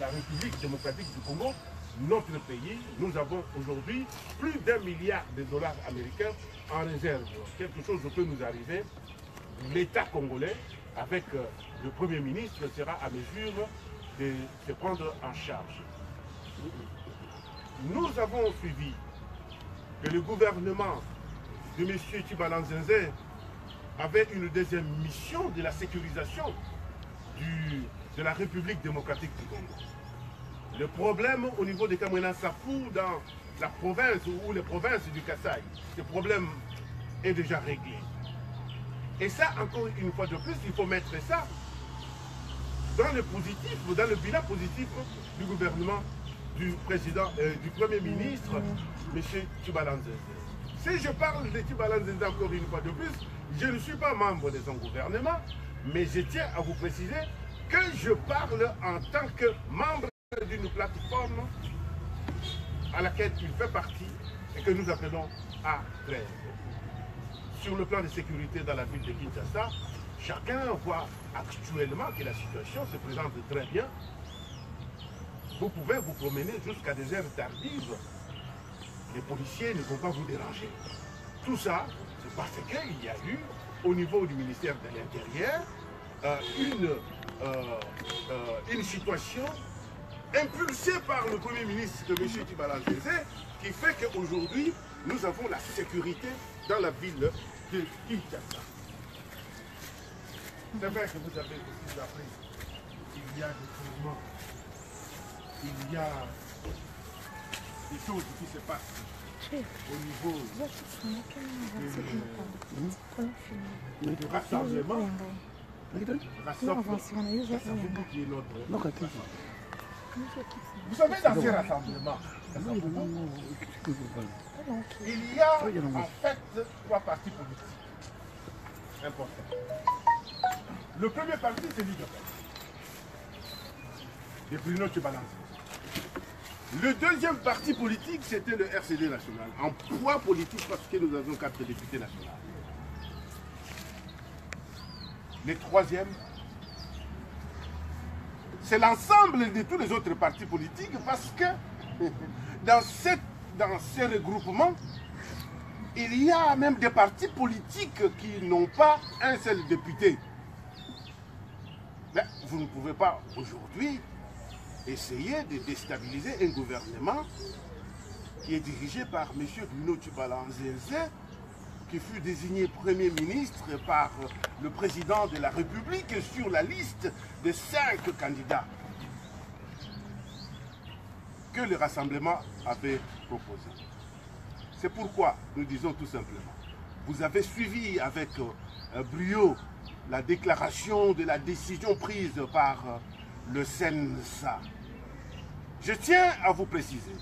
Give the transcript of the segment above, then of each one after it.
la République démocratique du Congo, notre pays, nous avons aujourd'hui plus d'1 milliard de dollars américains en réserve. Quelque chose peut nous arriver. L'État congolais, avec le Premier ministre, sera à mesure de se prendre en charge. Nous avons suivi que le gouvernement de M. Tshibalanzenzé avait une deuxième mission de la sécurisation de la République démocratique du Congo. Le problème au niveau de Kamwena Sapou, dans la province ou les provinces du Kasaï, ce problème est déjà réglé. Et ça, encore une fois de plus, il faut mettre ça dans le positif, dans le bilan positif du gouvernement du président, du Premier ministre, M. Tshibalanzenzé. Si je parle de Tshibalanzenzé encore une fois de plus, je ne suis pas membre de son gouvernement, mais je tiens à vous préciser que je parle en tant que membre d'une plateforme à laquelle il fait partie et que nous appelons A13. Sur le plan de sécurité dans la ville de Kinshasa, chacun voit actuellement que la situation se présente très bien. Vous pouvez vous promener jusqu'à des heures tardives. Les policiers ne vont pas vous déranger. Tout ça, c'est parce qu'il y a eu, au niveau du ministère de l'Intérieur, une situation impulsée par le Premier ministre de M. Tshibalanzenzé qui fait qu'aujourd'hui, nous avons la sécurité dans la ville de Kinshasa. C'est vrai que vous avez aussi appris qu'il y a des changements, il y a des choses qui se passent au niveau du rassemblement. Qui est notre... Vous savez, dans ces rassemblements, il y a en fait 3 partis politiques importants. Le premier parti, c'est l'UDPS, de Bruno Tshibalanzenzé. Le deuxième parti politique, c'était le RCD national, en poids politique parce que nous avions 4 députés nationaux. Le troisième, c'est l'ensemble de tous les autres partis politiques parce que dans ces regroupements, il y a même des partis politiques qui n'ont pas un seul député. Mais vous ne pouvez pas aujourd'hui essayer de déstabiliser un gouvernement qui est dirigé par M. Bruno Tshibalanzenzé, qui fut désigné Premier ministre par le président de la République sur la liste de 5 candidats que le rassemblement avait proposé. C'est pourquoi nous disons tout simplement, vous avez suivi avec brio la déclaration de la décision prise par le CNSA. Je tiens à vous préciser,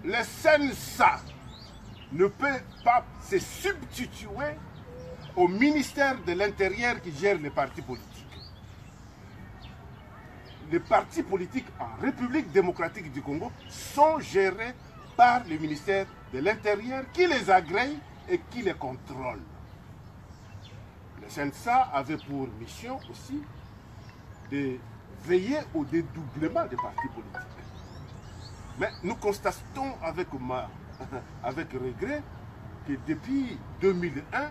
le CNSA ne peut pas se substituer au ministère de l'Intérieur qui gère les partis politiques. Les partis politiques en République démocratique du Congo sont gérés par le ministère de l'Intérieur qui les agrée et qui les contrôle. Le CNSA avait pour mission aussi de veiller au dédoublement des partis politiques. Mais nous constatons avec regret que depuis 2001,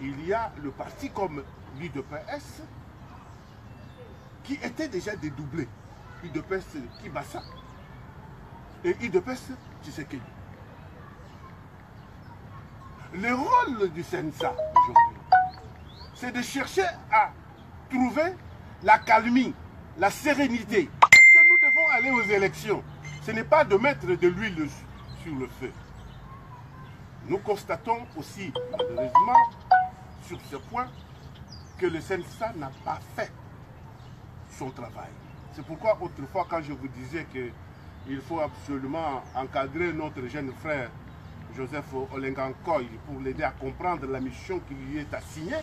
il y a le parti comme l'UDPS qui était déjà dédoublé. UDPS Kibasa et UDPS Tshisekedi. Le rôle du CNSA aujourd'hui, c'est de chercher à trouver la calmie, la sérénité. Parce que nous devons aller aux élections. Ce n'est pas de mettre de l'huile sur le feu. Nous constatons aussi, malheureusement, sur ce point, que le CNSA n'a pas fait son travail. C'est pourquoi autrefois, quand je vous disais qu'il faut absolument encadrer notre jeune frère Joseph Olengankoy pour l'aider à comprendre la mission qui lui est assignée,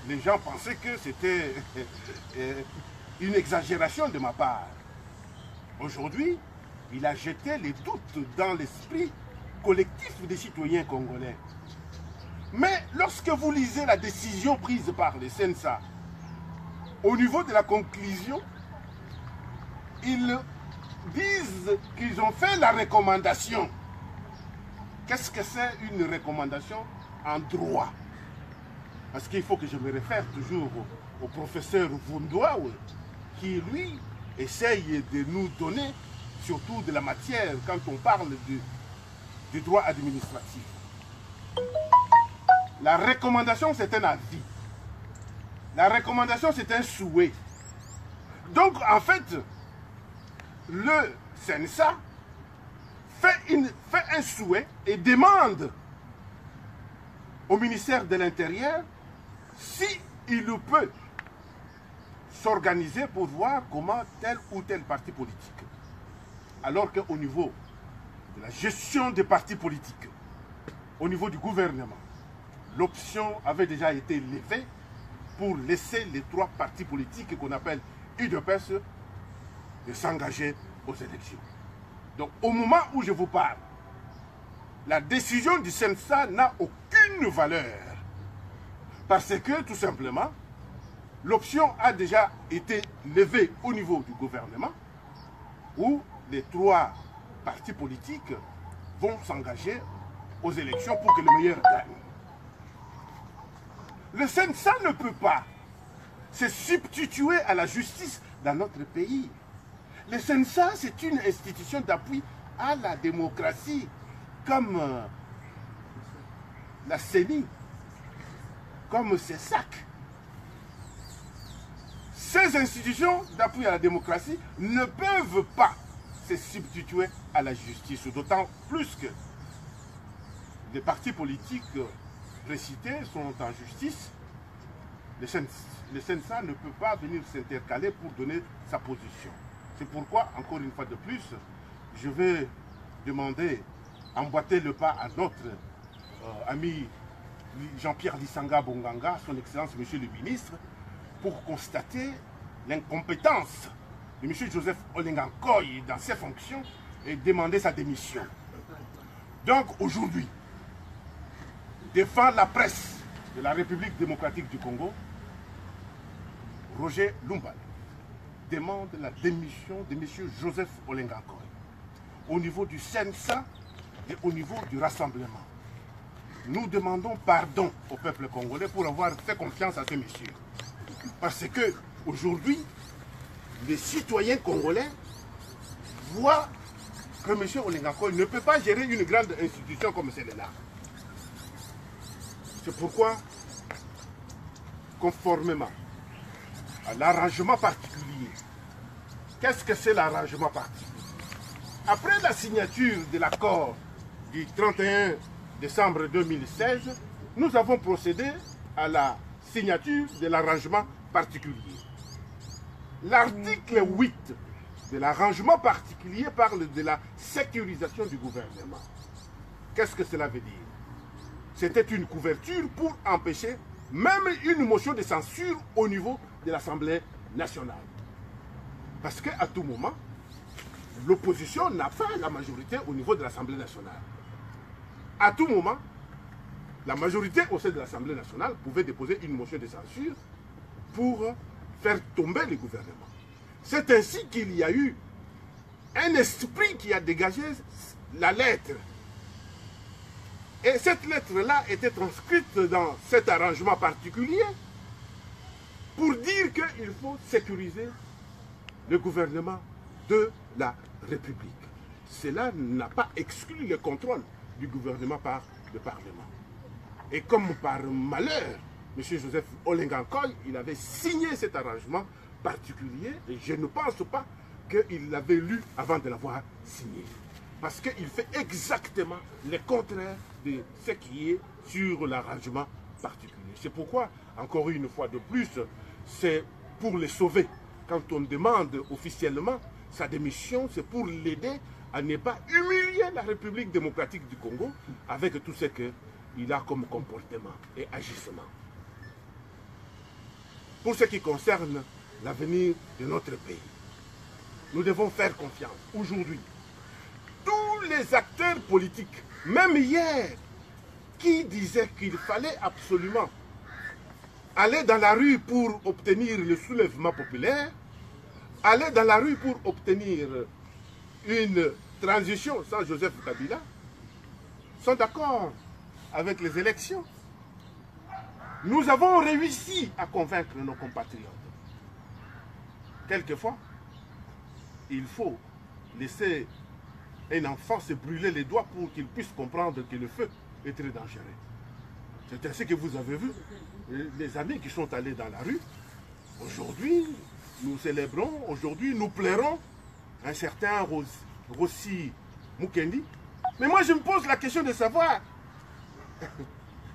les gens pensaient que c'était une exagération de ma part. Aujourd'hui, il a jeté les doutes dans l'esprit collectif des citoyens congolais. Mais lorsque vous lisez la décision prise par les CNSA, au niveau de la conclusion, ils disent qu'ils ont fait la recommandation. Qu'est-ce que c'est une recommandation en droit? Parce qu'il faut que je me réfère toujours au professeur Vundoawe, qui lui essaye de nous donner surtout de la matière quand on parle du droit administratif. La recommandation, c'est un avis. La recommandation, c'est un souhait. Donc, en fait, le CNSA fait un souhait et demande au ministère de l'Intérieur si il peut s'organiser pour voir comment tel ou tel parti politique. Alors qu'au niveau de la gestion des partis politiques, au niveau du gouvernement, l'option avait déjà été levée pour laisser les 3 partis politiques qu'on appelle UDPS de s'engager aux élections. Donc au moment où je vous parle, la décision du CNSA n'a aucune valeur. Parce que tout simplement, l'option a déjà été levée au niveau du gouvernement où les 3 partis politiques vont s'engager aux élections pour que le meilleur gagne. Le CNSA ne peut pas se substituer à la justice dans notre pays. Le CNSA, c'est une institution d'appui à la démocratie, comme la CENI, comme CESAC. Ces institutions d'appui à la démocratie ne peuvent pas se substituer à la justice, d'autant plus que les partis politiques précités sont en justice. Le CNSA ne peut pas venir s'intercaler pour donner sa position. C'est pourquoi, encore une fois de plus, je vais demander, emboîter le pas à notre ami Jean-Pierre Lissanga Bonganga, son Excellence Monsieur le Ministre, pour constater l'incompétence de M. Joseph Olenga-Nkoy dans ses fonctions et demander sa démission. Donc aujourd'hui, défend la presse de la République démocratique du Congo, Roger Lumbala demande la démission de M. Joseph Olenga-Nkoy au niveau du CNSA et au niveau du rassemblement. Nous demandons pardon au peuple congolais pour avoir fait confiance à ces messieurs. Parce que aujourd'hui, les citoyens congolais voient que M. Olenga-Nkoy ne peut pas gérer une grande institution comme celle-là. C'est pourquoi, conformément à l'arrangement particulier, qu'est-ce que c'est l'arrangement particulier? Après la signature de l'accord du 31 décembre 2016, nous avons procédé à la signature de l'arrangement particulier. L'article 8 de l'arrangement particulier parle de la sécurisation du gouvernement. Qu'est-ce que cela veut dire? C'était une couverture pour empêcher même une motion de censure au niveau de l'Assemblée nationale. Parce qu'à tout moment, l'opposition n'a pas la majorité au niveau de l'Assemblée nationale. À tout moment, la majorité au sein de l'Assemblée nationale pouvait déposer une motion de censure pour faire tomber le gouvernement. C'est ainsi qu'il y a eu un esprit qui a dégagé la lettre. Et cette lettre-là était transcrite dans cet arrangement particulier pour dire qu'il faut sécuriser le gouvernement de la République. Cela n'a pas exclu le contrôle du gouvernement par le Parlement. Et comme par malheur, M. Joseph Olenga-Nkoy, il avait signé cet arrangement particulier et je ne pense pas qu'il l'avait lu avant de l'avoir signé. Parce qu'il fait exactement le contraire de ce qui est sur l'arrangement particulier. C'est pourquoi, encore une fois de plus, c'est pour le sauver. Quand on demande officiellement sa démission, c'est pour l'aider à ne pas humilier la République démocratique du Congo avec tout ce qu'il a comme comportement et agissement. Pour ce qui concerne l'avenir de notre pays, nous devons faire confiance. Aujourd'hui, tous les acteurs politiques, même hier, qui disaient qu'il fallait absolument aller dans la rue pour obtenir le soulèvement populaire, aller dans la rue pour obtenir une transition sans Joseph Kabila sont d'accord avec les élections. Nous avons réussi à convaincre nos compatriotes. Quelquefois, il faut laisser un enfant se brûler les doigts pour qu'il puisse comprendre que le feu est très dangereux. C'est ainsi que vous avez vu les amis qui sont allés dans la rue. Aujourd'hui, nous célébrons, aujourd'hui, nous plairons un certain Rossi Mukendi. Mais moi, je me pose la question de savoir,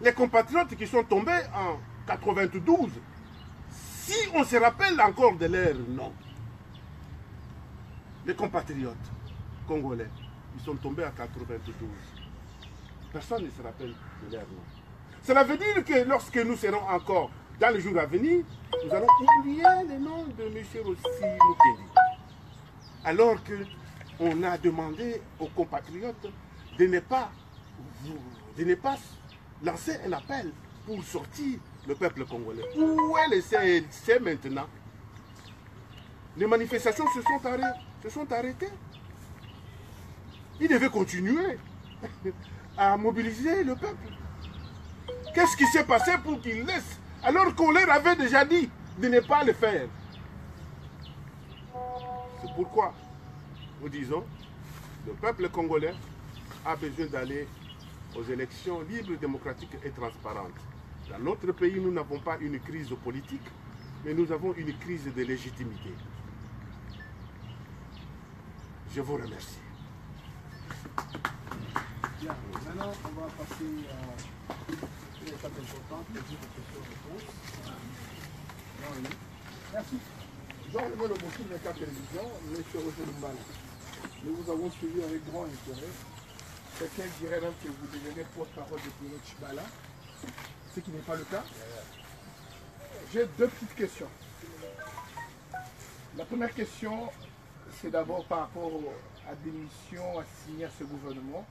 les compatriotes qui sont tombés en 92, si on se rappelle encore de leur nom, les compatriotes congolais, ils sont tombés en 92. Personne ne se rappelle de leur nom. Cela veut dire que lorsque nous serons encore dans les jours à venir, nous allons oublier le nom de M. Rossi Mukendi. Alors qu'on a demandé aux compatriotes de ne pas lancer un appel pour sortir le peuple congolais. Où est le CLC maintenant? Les manifestations se sont arrêtées. Ils devaient continuer à mobiliser le peuple. Qu'est-ce qui s'est passé pour qu'ils laissent, alors qu'on leur avait déjà dit de ne pas le faire? C'est pourquoi nous disons, le peuple congolais a besoin d'aller aux élections libres, démocratiques et transparentes. Dans notre pays, nous n'avons pas une crise politique, mais nous avons une crise de légitimité. Je vous remercie. Bien, maintenant on va passer à une étape importante, les questions-réponses. Merci. Jean-René Lomoki de la télévision, M. Roger Lumbala. Nous vous avons suivi avec grand intérêt. Quelqu'un dirait même que vous devenez porte-parole de Bruno Tshibala, ce qui n'est pas le cas. J'ai deux petites questions. La première question, c'est d'abord par rapport à des missions assignées à ce gouvernement,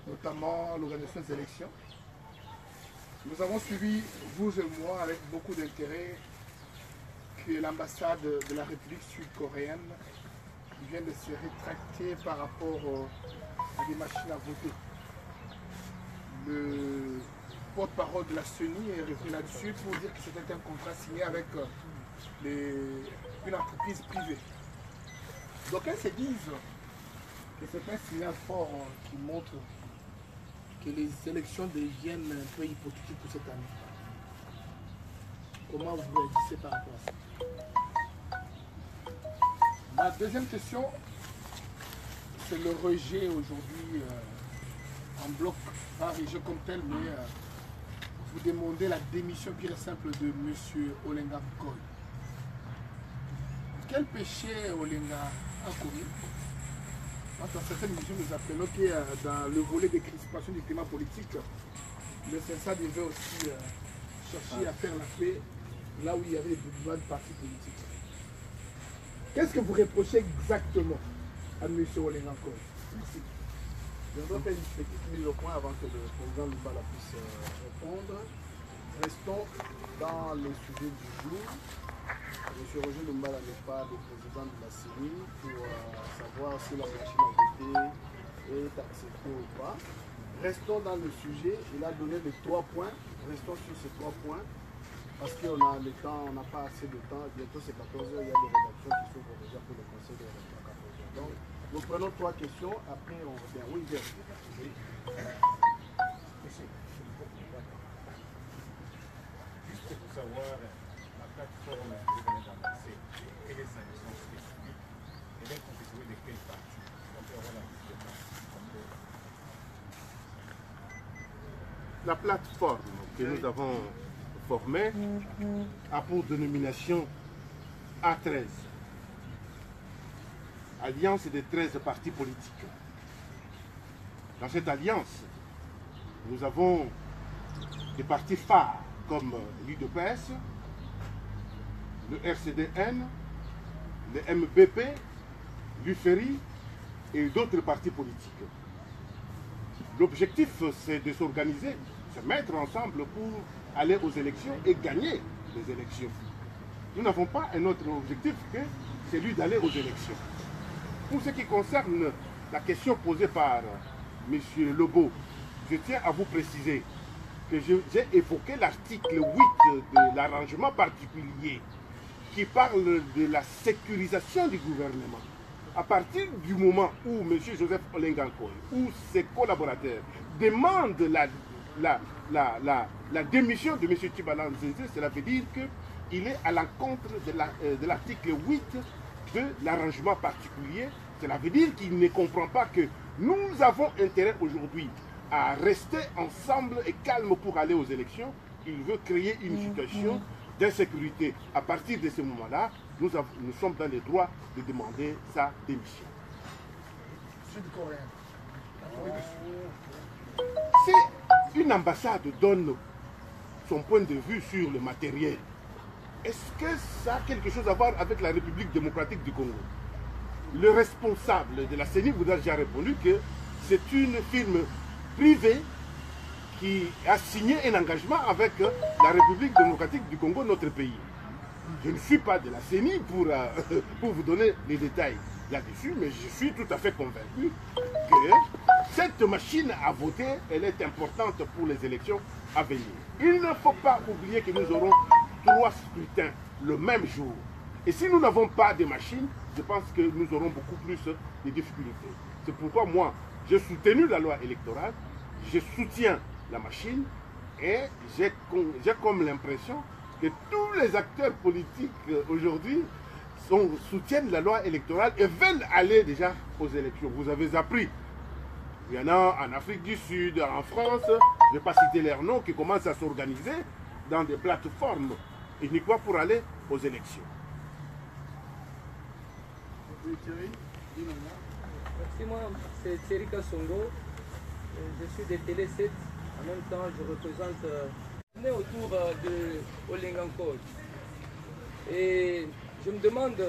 notamment l'organisation des élections. Nous avons suivi, vous et moi, avec beaucoup d'intérêt, que l'ambassade de la République sud-coréenne vient de se rétracter par rapport à des machines à voter. Le porte-parole de la CENI est revenu là-dessus pour dire que c'était un contrat signé avec une entreprise privée. Donc elles se disent que c'est un signal fort qui montre que les élections deviennent un peu hypothétiques pour cette année. Comment vous réagissez par rapport à ça? Ma deuxième question, c'est le rejet aujourd'hui en bloc, pas rejet comme tel, mais vous demandez la démission pure et simple de M. Olenga Nkoy. Quel péché Olenga a commis? Dans certaines missions, nous appelons que dans le volet de crispation du climat politique, le CNSA devait aussi chercher à faire la paix là où il y avait besoin de partis politiques. Qu'est-ce que vous reprochez exactement à M. Olenga Nkoy? Merci. Je dois faire une petite mise au point avant que le président Lumbala puisse répondre. Restons dans le sujet du jour. M. Roger Lumbala n'est pas le président de la CENI pour savoir si la machine à voter est acceptée ou pas. Restons dans le sujet. Il a donné les 3 points. Restons sur ces 3 points. Parce qu'on a le temps, on n'a pas assez de temps. Bientôt c'est 14 h, il y a des rédactions qui sont déjà pour le conseil de rédaction à 14 h. Donc, nous prenons 3 questions, après on revient. Oui, bien. Oui. Juste pour savoir la plateforme que vous venez d'annoncer et les sanctions spécifiques, elle est constituée de quelle partie? On peut avoir la liste de parties. La plateforme que nous avons formée a pour dénomination A13. Alliance des 13 partis politiques. Dans cette alliance, nous avons des partis phares comme l'UDPS, le RCDN, le MBP, l'UFERI et d'autres partis politiques. L'objectif, c'est de s'organiser, se mettre ensemble pour aller aux élections et gagner les élections. Nous n'avons pas un autre objectif que celui d'aller aux élections. Pour ce qui concerne la question posée par M. Lobo, je tiens à vous préciser que j'ai évoqué l'article 8 de l'arrangement particulier qui parle de la sécurisation du gouvernement. À partir du moment où M. Joseph Olengankoy ou ses collaborateurs demandent la démission de M. Tchibalance Zenzé, cela veut dire qu'il est à l'encontre de l'article 8 de l'arrangement particulier. Cela veut dire qu'il ne comprend pas que nous avons intérêt aujourd'hui à rester ensemble et calme pour aller aux élections. Il veut créer une situation d'insécurité. À partir de ce moment-là, nous sommes dans les droits de demander sa démission. Sud-coréen. Si une ambassade donne son point de vue sur le matériel, est-ce que ça a quelque chose à voir avec la République démocratique du Congo? Le responsable de la CENI vous a déjà répondu que c'est une firme privée qui a signé un engagement avec la République démocratique du Congo, notre pays. Je ne suis pas de la CENI pour vous donner les détails là-dessus, mais je suis tout à fait convaincu que cette machine à voter, elle est importante pour les élections à venir. Il ne faut pas oublier que nous aurons 3 scrutins le même jour. Et si nous n'avons pas de machines, je pense que nous aurons beaucoup plus de difficultés. C'est pourquoi moi, j'ai soutenu la loi électorale, je soutiens la machine et j'ai comme l'impression que tous les acteurs politiques aujourd'hui soutiennent la loi électorale et veulent aller déjà aux élections. Vous avez appris, il y en a en Afrique du Sud, en France, je ne vais pas citer leurs noms, qui commencent à s'organiser dans des plateformes uniquement pour aller aux élections. Merci, moi, c'est Thierry Kassongo. Je suis de Télé 7. En même temps, je représente autour de Olengankoy. Et je me demande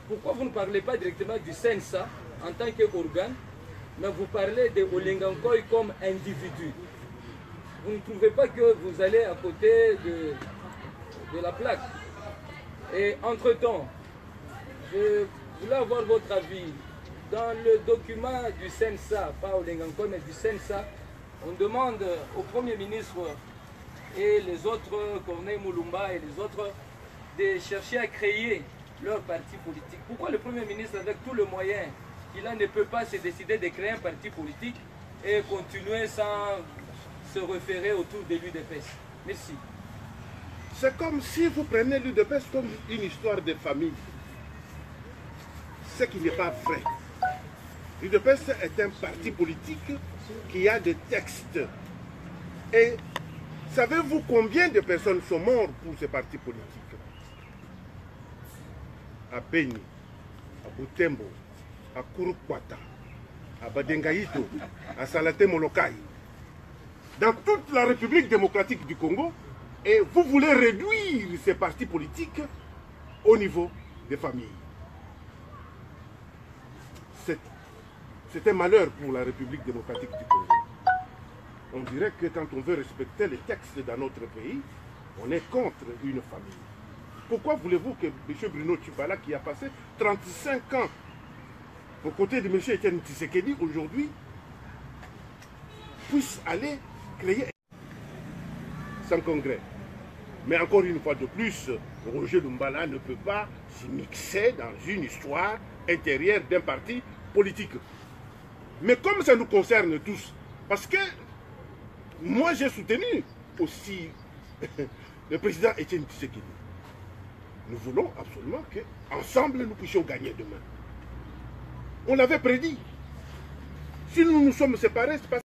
pourquoi vous ne parlez pas directement du CENSA en tant qu'organe, mais vous parlez de Olengankoy comme individu. Vous ne trouvez pas que vous allez à côté de la plaque? Et entre-temps, je voulais avoir votre avis. Dans le document du CENSA, pas Olengankoy, mais du CENSA, on demande au Premier ministre et les autres, Corneille Moulumba et les autres, de chercher à créer leur parti politique. Pourquoi le Premier ministre, avec tous les moyens qu'il a, ne peut pas se décider de créer un parti politique et continuer sans se référer autour de l'UDPS? Merci. C'est comme si vous prenez l'UDPS comme une histoire de famille. Ce qui n'est pas vrai. L'UDPS est un parti politique qui a des textes. Et savez-vous combien de personnes sont mortes pour ce parti politique? À Beni, à Butembo, à Kurukwata, à Badengaïto, à Salate Molokai, dans toute la République démocratique du Congo, et vous voulez réduire ces partis politiques au niveau des familles. C'est un malheur pour la République démocratique du Congo. On dirait que quand on veut respecter les textes dans notre pays, on est contre une famille. Pourquoi voulez-vous que M. Bruno Tshibala, qui a passé 35 ans aux côtés de M. Etienne Tshisekedi, aujourd'hui, puisse aller créer son congrès? Mais encore une fois de plus, Roger Lumbala ne peut pas se mixer dans une histoire intérieure d'un parti politique. Mais comme ça nous concerne tous, parce que moi j'ai soutenu aussi le président Etienne Tshisekedi. Nous voulons absolument qu'ensemble nous puissions gagner demain. On l'avait prédit. Si nous nous sommes séparés, c'est parce